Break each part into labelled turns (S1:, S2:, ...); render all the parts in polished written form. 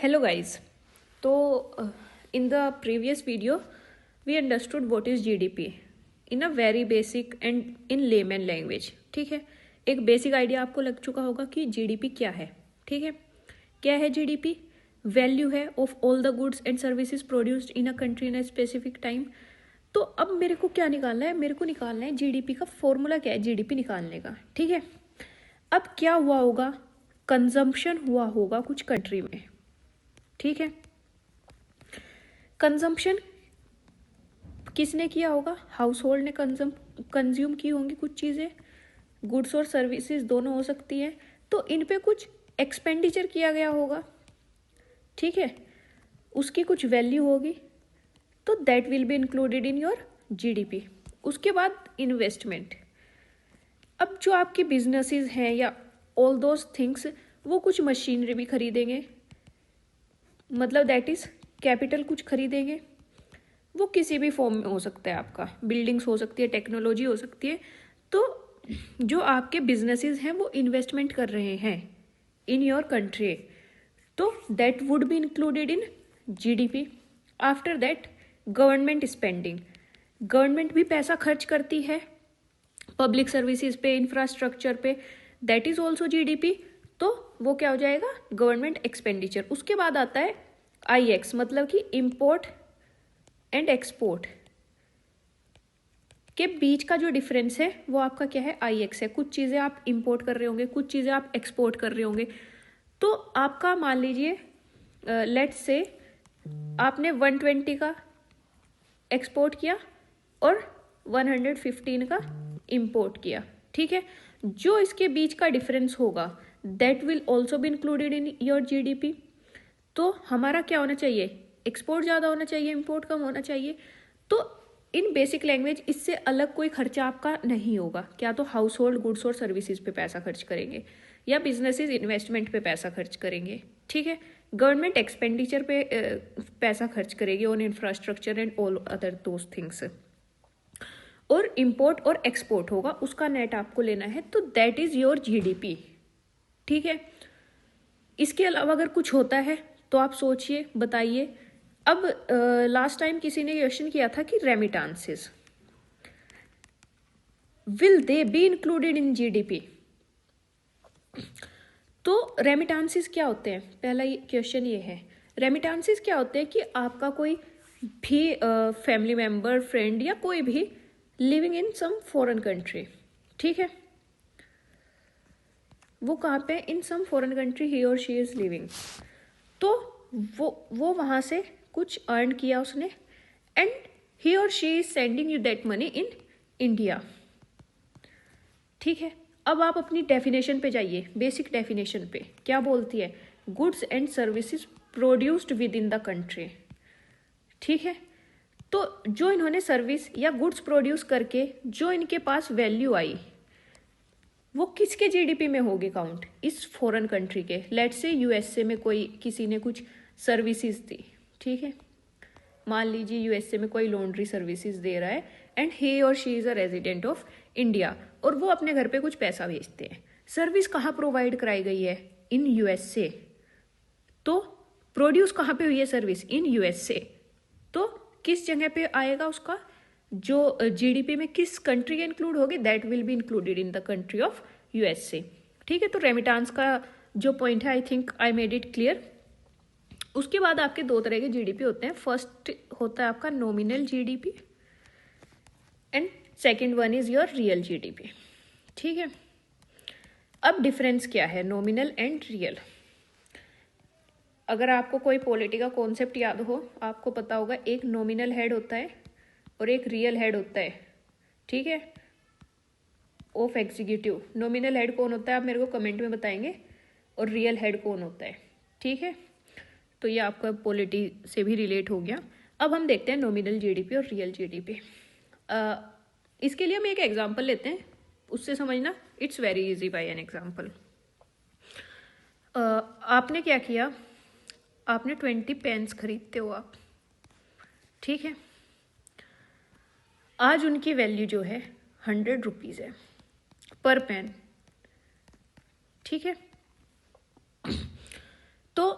S1: Hello guys. In the previous video, we understood what is GDP in a very basic and in layman language. ठीक है, एक basic idea आपको लग चुका होगा कि जीडीपी क्या है. ठीक है, क्या है जीडीपी? वैल्यू है of all the goods and services produced in a country in a specific time. तो अब मेरे को क्या निकालना है? मेरे को निकालना है जीडीपी का फॉर्मूला क्या है जीडीपी निकालने का. ठीक है, अब क्या हुआ होगा? कंजम्पशन हुआ होगा कुछ कंट्री में. ठीक है, कंजम्पशन किसने किया होगा? हाउस होल्ड ने कंज्यूम की होंगी कुछ चीज़ें, गुड्स और सर्विसेज दोनों हो सकती हैं. तो इन पे कुछ एक्सपेंडिचर किया गया होगा. ठीक है, उसकी कुछ वैल्यू होगी, तो that will be included in your GDP. उसके बाद इन्वेस्टमेंट. अब जो आपके बिजनेसेस हैं या ऑल दोज थिंग्स, वो कुछ मशीनरी भी खरीदेंगे, मतलब दैट इज कैपिटल कुछ खरीदेंगे. वो किसी भी फॉर्म में हो सकता है, आपका बिल्डिंग्स हो सकती है, टेक्नोलॉजी हो सकती है. तो जो आपके बिजनेसेस हैं वो इन्वेस्टमेंट कर रहे हैं इन योर कंट्री, तो that would be included in GDP. After that government spending. Government भी पैसा खर्च करती है पब्लिक सर्विसेज पे, इंफ्रास्ट्रक्चर पे, दैट इज ऑल्सो जीडीपी. तो वो क्या हो जाएगा? Government expenditure. उसके बाद आता है IX, मतलब कि इंपोर्ट एंड एक्सपोर्ट के बीच का जो डिफरेंस है वो आपका क्या है? IX है. कुछ चीज़ें आप इंपोर्ट कर रहे होंगे, कुछ चीज़ें आप एक्सपोर्ट कर रहे होंगे. तो आपका मान लीजिए लेट्स से आपने 120 का एक्सपोर्ट किया और 115 का इंपोर्ट किया. ठीक है, जो इसके बीच का डिफरेंस होगा that will also be included in your GDP. तो हमारा क्या होना चाहिए? एक्सपोर्ट ज़्यादा होना चाहिए, इंपोर्ट कम होना चाहिए. तो इन बेसिक लैंग्वेज इससे अलग कोई खर्चा आपका नहीं होगा. क्या तो हाउस होल्ड गुड्स और सर्विसेज पे पैसा खर्च करेंगे, या बिजनेसेस इन्वेस्टमेंट पे पैसा खर्च करेंगे. ठीक है, गवर्नमेंट एक्सपेंडिचर पे पैसा खर्च करेगी on infrastructure and all other those things. और इंपोर्ट और एक्सपोर्ट होगा, उसका नेट आपको लेना है. तो दैट इज योर जीडीपी. ठीक है, इसके अलावा अगर कुछ होता है तो आप सोचिए, बताइए. अब लास्ट टाइम किसी ने क्वेश्चन किया था कि रेमिटांसेस will they be included in GDP. तो रेमिटांसेस क्या होते हैं? पहला क्वेश्चन ये है, रेमिटांसेस क्या होते हैं? कि आपका कोई भी फैमिली मेंबर, फ्रेंड या कोई भी living in some foreign country. ठीक है, वो कहाँ पे? इन सम फॉरेन कंट्री ही और शी इज लिविंग. तो वो वहाँ से कुछ अर्न किया उसने, एंड ही और she is sending you that money in India. ठीक है, अब आप अपनी डेफिनेशन पे जाइए. बेसिक डेफिनेशन पे क्या बोलती है? Goods and services produced with in the country. ठीक है, तो जो इन्होंने सर्विस या गुड्स प्रोड्यूस करके जो इनके पास वैल्यू आई, वो किसके जीडीपी में होगी काउंट? इस फॉरेन कंट्री के. लेट्स से यूएसए में कोई किसी ने कुछ सर्विसेज दी. ठीक है, मान लीजिए यूएसए में कोई लॉन्ड्री सर्विसेज दे रहा है, एंड ही और she is a resident of India, और वो अपने घर पे कुछ पैसा भेजते हैं. सर्विस कहाँ प्रोवाइड कराई गई है? In USA. तो प्रोड्यूस कहाँ पे हुई है सर्विस? In USA. तो किस जगह पे आएगा उसका जो जीडीपी में किस कंट्री के इंक्लूड होगी? That will be included in the country of USA. ठीक है, तो रेमिटांस का जो पॉइंट है, आई think I made it clear. उसके बाद आपके दो तरह के जीडीपी होते हैं. फर्स्ट होता है आपका nominal GDP, and second one is your real GDP. ठीक है, अब डिफरेंस क्या है नॉमिनल एंड रियल? अगर आपको कोई पॉलिटी का कॉन्सेप्ट याद हो, आपको पता होगा एक नॉमिनल हेड होता है और एक रियल हेड होता है. ठीक है, ऑफ एग्जीक्यूटिव. नॉमिनल हेड कौन होता है आप मेरे को कमेंट में बताएंगे, और रियल हेड कौन होता है. ठीक है, तो ये आपका पॉलिटी से भी रिलेट हो गया. अब हम देखते हैं नॉमिनल जीडीपी और रियल जीडीपी. इसके लिए हम एक एग्जांपल लेते हैं, उससे समझना. It's very easy by an example. आपने क्या किया? आपने 20 पेन्स खरीदते हो आप. ठीक है, आज उनकी वैल्यू जो है 100 रुपीज़ है पर पेन. ठीक है, तो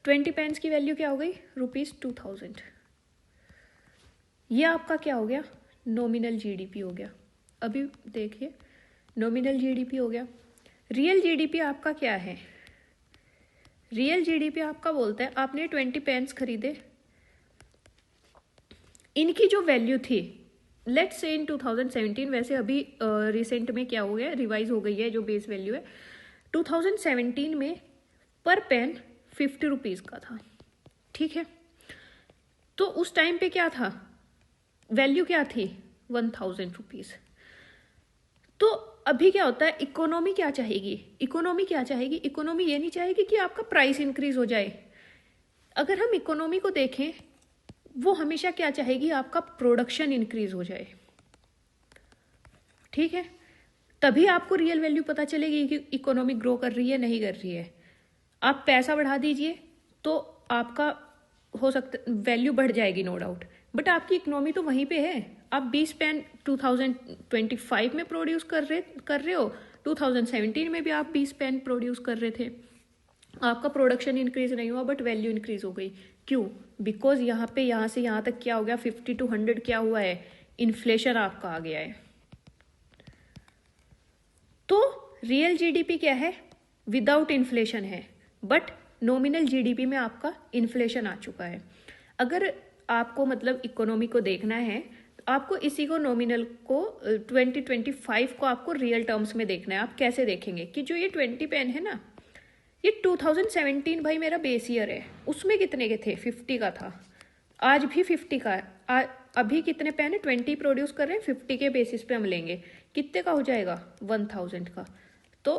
S1: 20 पेन्स की वैल्यू क्या हो गई, ₹2000। ये आपका क्या हो गया, नॉमिनल जीडीपी हो गया। अभी देखिए, नॉमिनल जीडीपी हो गया। रियल जीडीपी आपका क्या है, रियल जीडीपी आपका बोलता है आपने 20 पेन्स खरीदे, इनकी जो वैल्यू थी लेट्स से इन 2017, वैसे अभी रिसेंट में क्या हो गया, रिवाइज हो गई है जो बेस वैल्यू है, 2017 में पर पेन 50 रुपीज़ का था, ठीक है। तो उस टाइम पे क्या था, वैल्यू क्या थी, 1000 रुपीज़। तो अभी क्या होता है, इकोनॉमी क्या चाहेगी, इकोनॉमी क्या चाहेगी, इकोनॉमी ये नहीं चाहेगी कि आपका प्राइस इंक्रीज हो जाए। अगर हम इकोनॉमी को देखें, वो हमेशा क्या चाहेगी, आपका प्रोडक्शन इंक्रीज हो जाए, ठीक है। तभी आपको रियल वैल्यू पता चलेगी कि इकोनॉमी ग्रो कर रही है नहीं कर रही है। आप पैसा बढ़ा दीजिए तो आपका हो सकता वैल्यू बढ़ जाएगी, नो डाउट, बट आपकी इकोनॉमी तो वहीं पे है। आप 20 पेन 2025 में प्रोड्यूस कर रहे हो, 2017 में भी आप 20 पेन प्रोड्यूस कर रहे थे, आपका प्रोडक्शन इंक्रीज नहीं हुआ बट वैल्यू इंक्रीज हो गई। क्यों, बिकॉज यहाँ पे यहाँ से यहाँ तक क्या हो गया, 50 to 100 क्या हुआ है, इन्फ्लेशन आपका आ गया है। तो रियल जीडीपी क्या है, विदाउट इन्फ्लेशन है, बट नॉमिनल जीडीपी में आपका इन्फ्लेशन आ चुका है। अगर आपको मतलब इकोनॉमी को देखना है तो आपको इसी को नॉमिनल को 2025 को आपको रियल टर्म्स में देखना है। आप कैसे देखेंगे कि जो ये 20 पेन है ना, ये 2017 भाई मेरा बेस ईयर है, उसमें कितने के थे, 50 का था, आज भी 50 का है। अभी कितने पेन है, 20 प्रोड्यूस कर रहे हैं, 50 के बेसिस पे हम लेंगे, कितने का हो जाएगा, 1000 का। तो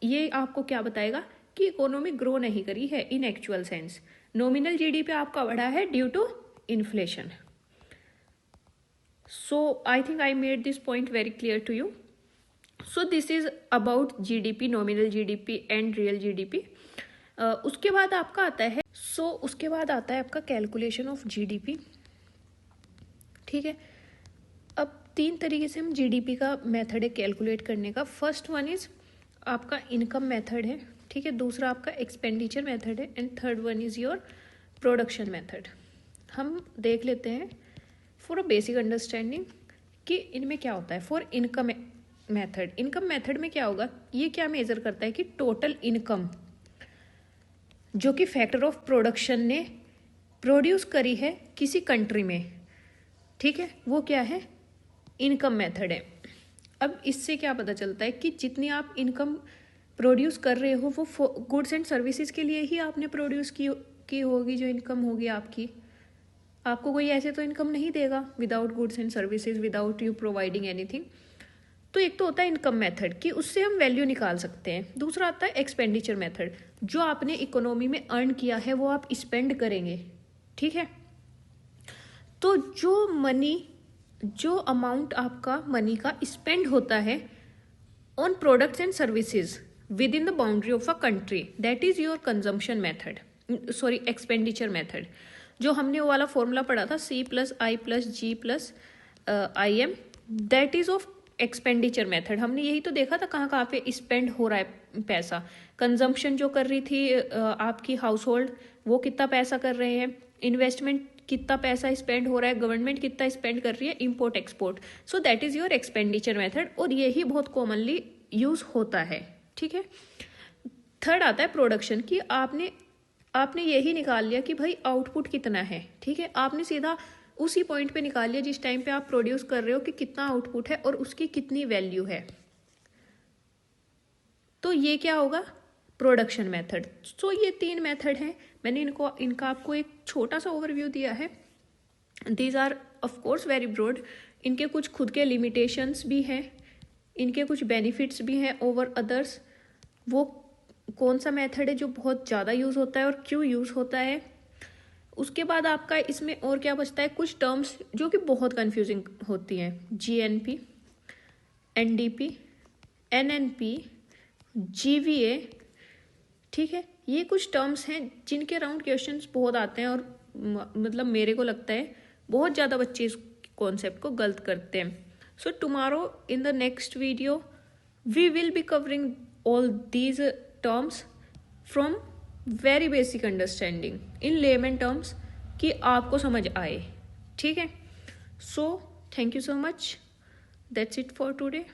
S1: ये आपको क्या बताएगा कि इकोनॉमी ग्रो नहीं करी है in actual sense, nominal GDP आपका बढ़ा है due to inflation. So I think I made this point very clear to you. So this is about GDP, nominal GDP and real GDP. उसके बाद आपका आता है उसके बाद आता है आपका कैलकुलेशन ऑफ जीडीपी, ठीक है। अब 3 तरीके से हम जीडीपी का मेथड है कैलकुलेट करने का। फर्स्ट वन इज आपका इनकम मेथड है, ठीक है। दूसरा आपका एक्सपेंडिचर मेथड है and third one is your production method. हम देख लेते हैं फॉर अ बेसिक अंडरस्टैंडिंग कि इनमें क्या होता है। For income method, income method में क्या होगा, ये क्या मेजर करता है कि टोटल इनकम जो कि फैक्टर ऑफ प्रोडक्शन ने प्रोड्यूस करी है किसी कंट्री में, ठीक है, वो क्या है, इनकम मेथड है। अब इससे क्या पता चलता है कि जितनी आप इनकम प्रोड्यूस कर रहे हो वो गुड्स एंड सर्विसेज के लिए ही आपने प्रोड्यूस की होगी, जो इनकम होगी आपकी। आपको कोई ऐसे तो इनकम नहीं देगा without goods and services, without you providing anything. तो एक तो होता है इनकम मेथड कि उससे हम वैल्यू निकाल सकते हैं। दूसरा आता है एक्सपेंडिचर मेथड, जो आपने इकोनॉमी में अर्न किया है वो आप स्पेंड करेंगे, ठीक है। तो जो अमाउंट आपका मनी का स्पेंड होता है on products and services with in the boundary of a country, that is your consumption method, sorry expenditure method. जो हमने वो वाला फॉर्मूला पढ़ा था C+I+G+IM, that is of expenditure method. हमने यही तो देखा था कहाँ कहाँ पे स्पेंड हो रहा है पैसा। कंजम्पशन जो कर रही थी आपकी हाउस होल्ड, वो कितना पैसा कर रहे हैं, इन्वेस्टमेंट कितना पैसा स्पेंड हो रहा है, गवर्नमेंट कितना स्पेंड कर रही है, import export. So that is your expenditure method, और यही बहुत कॉमनली यूज होता है, ठीक है। थर्ड आता है प्रोडक्शन कि आपने यही निकाल लिया कि भाई आउटपुट कितना है, ठीक है। आपने सीधा उसी पॉइंट पे निकाल लिया जिस टाइम पे आप प्रोड्यूस कर रहे हो कि कितना आउटपुट है और उसकी कितनी वैल्यू है। तो ये क्या होगा, प्रोडक्शन मेथड। सो ये 3 मेथड हैं, मैंने इनका आपको एक छोटा सा ओवरव्यू दिया है। These are of course very broad, इनके कुछ खुद के लिमिटेशंस भी हैं, इनके कुछ बेनिफिट्स भी हैं ओवर अदर्स। वो कौन सा मेथड है जो बहुत ज़्यादा यूज़ होता है और क्यों यूज़ होता है। उसके बाद आपका इसमें और क्या बचता है, कुछ टर्म्स जो कि बहुत कंफ्यूजिंग होती हैं, GNP, NDP, NNP, GVA, ठीक है। ये कुछ टर्म्स हैं जिनके अराउंड क्वेश्चंस बहुत आते हैं, और मतलब मेरे को लगता है बहुत ज़्यादा बच्चे इस कॉन्सेप्ट को गलत करते हैं। So tomorrow in the next video we will be covering all these terms from very basic understanding in layman terms कि आपको समझ आए. ठीक है. So thank you so much. That's it for today.